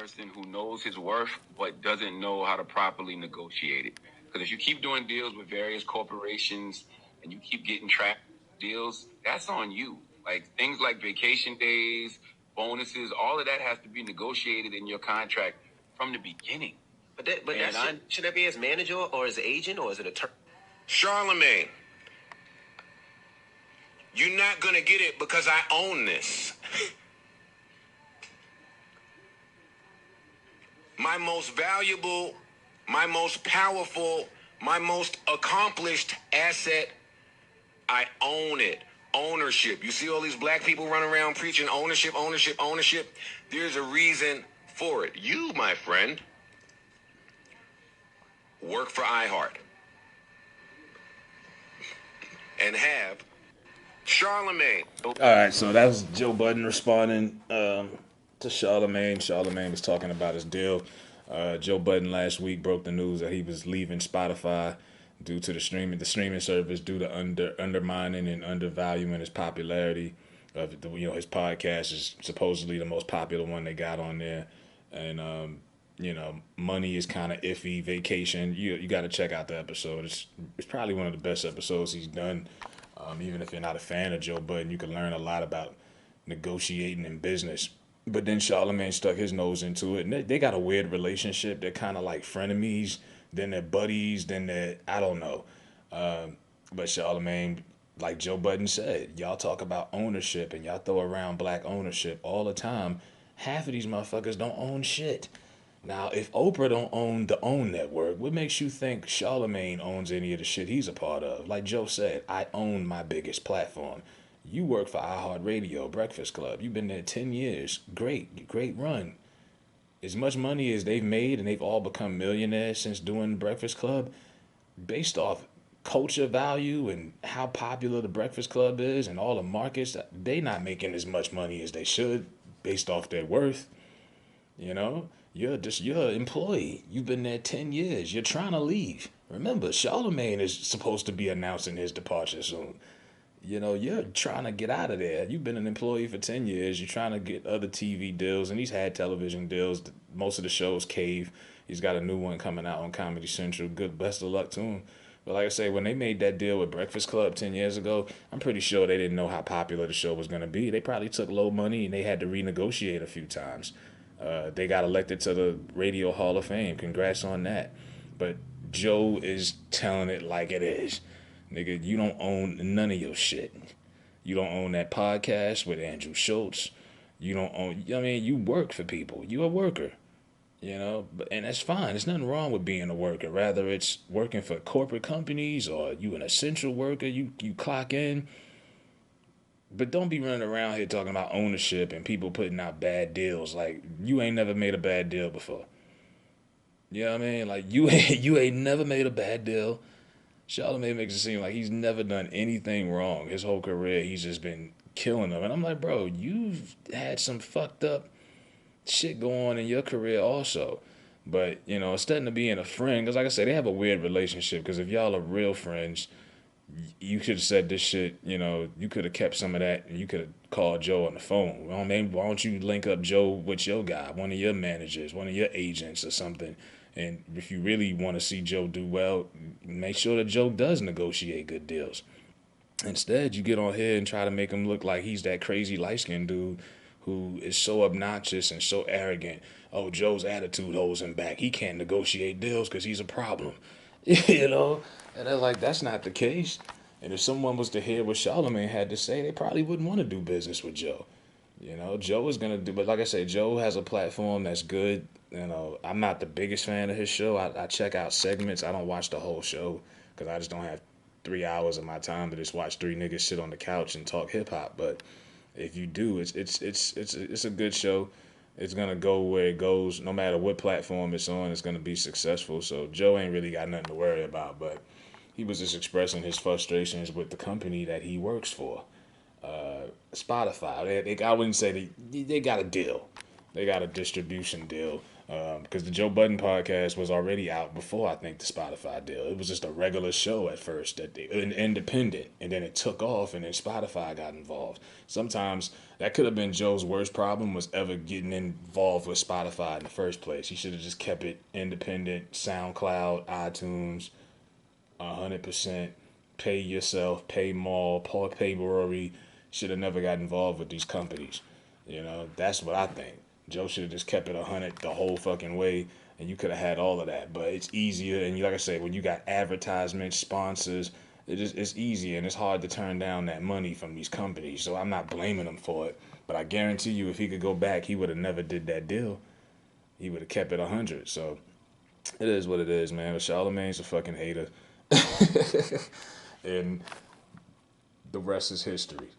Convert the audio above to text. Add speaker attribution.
Speaker 1: person who knows his worth but doesn't know how to properly negotiate it. Because if you keep doing deals with various corporations and you keep getting track deals, that's on you. Like things like vacation days, bonuses, all of that has to be negotiated in your contract from the beginning.
Speaker 2: Should that be as manager or as agent or as an attorney?
Speaker 3: Charlamagne, you're not going to get it because I own this. My most valuable, my most powerful, my most accomplished asset, I own it. Ownership. You see all these black people running around preaching ownership, ownership, ownership. There's a reason for it. You, my friend, work for iHeart and have Charlamagne.
Speaker 4: All right, so that was Joe Budden responding to Charlamagne. Charlamagne was talking about his deal. Joe Budden last week broke the news that he was leaving Spotify due to the streaming service, due to undermining and undervaluing his popularity. His podcast is supposedly the most popular one they got on there, and money is kind of iffy. Vacation, you got to check out the episode. It's probably one of the best episodes he's done. Even if you're not a fan of Joe Budden, you can learn a lot about negotiating in business. But then Charlamagne stuck his nose into it, and they got a weird relationship. They're kind of like frenemies, then they're buddies, then they're, I don't know. But Charlamagne, like Joe Budden said, y'all talk about ownership and y'all throw around black ownership all the time. Half of these motherfuckers don't own shit. Now, if Oprah don't own the OWN network, what makes you think Charlamagne owns any of the shit he's a part of? Like Joe said, I own my biggest platform. You work for iHeartRadio, Breakfast Club. You've been there 10 years. Great run. As much money as they've made, and they've all become millionaires since doing Breakfast Club, based off culture value and how popular the Breakfast Club is and all the markets, they not making as much money as they should based off their worth. You're an employee. You've been there 10 years. You're trying to leave. Remember, Charlamagne is supposed to be announcing his departure soon. You're trying to get out of there. You've been an employee for 10 years. You're trying to get other TV deals, and he's had television deals. Most of the shows cave. He's got a new one coming out on Comedy Central. Best of luck to him. But like I say, when they made that deal with Breakfast Club 10 years ago, I'm pretty sure they didn't know how popular the show was going to be. They probably took low money, and they had to renegotiate a few times. They got elected to the Radio Hall of Fame. Congrats on that. But Joe is telling it like it is. Nigga, you don't own none of your shit. You don't own that podcast with Andrew Schultz. You don't own, you work for people. You a worker, and that's fine. There's nothing wrong with being a worker. Rather it's working for corporate companies or you an essential worker, you clock in. But don't be running around here talking about ownership and people putting out bad deals. Like, you ain't never made a bad deal before. You know what I mean? Like, you ain't never made a bad deal. Charlamagne makes it seem like he's never done anything wrong. His whole career, he's just been killing them. And I'm like, bro, you've had some fucked up shit go on in your career also. But, instead of being a friend, because like I said, they have a weird relationship. Because if y'all are real friends, you could have said this shit, you could have kept some of that and you could have called Joe on the phone. Well, maybe, why don't you link up Joe with your guy, one of your managers, one of your agents or something. And if you really want to see Joe do well, make sure that Joe does negotiate good deals. Instead, you get on here and try to make him look like he's that crazy light-skinned dude who is so obnoxious and so arrogant. Oh, Joe's attitude holds him back. He can't negotiate deals because he's a problem. And they're like, that's not the case. And if someone was to hear what Charlamagne had to say, they probably wouldn't want to do business with Joe. Joe is going to do, but like I say, Joe has a platform that's good. I'm not the biggest fan of his show. I check out segments. I don't watch the whole show because I just don't have 3 hours of my time to just watch three niggas sit on the couch and talk hip hop. But if you do, it's a good show. It's going to go where it goes. No matter what platform it's on, it's going to be successful. So Joe ain't really got nothing to worry about, but he was just expressing his frustrations with the company that he works for. Spotify. I wouldn't say they got a deal. They got a distribution deal. Because the Joe Budden podcast was already out before, I think, the Spotify deal. It was just a regular show at first, independent, and then it took off, and then Spotify got involved. Sometimes that could have been Joe's worst problem, was ever getting involved with Spotify in the first place. He should have just kept it independent, SoundCloud, iTunes, 100%. Pay yourself, pay Maul, pay Rory. Should have never got involved with these companies. That's what I think. Joe should have just kept it 100 the whole fucking way, and you could have had all of that. But it's easier, and like I said, when you got advertisements, sponsors, it's easier, and it's hard to turn down that money from these companies. So I'm not blaming him for it. But I guarantee you, if he could go back, he would have never did that deal. He would have kept it 100. So it is what it is, man. But Charlamange's a fucking hater, and the rest is history.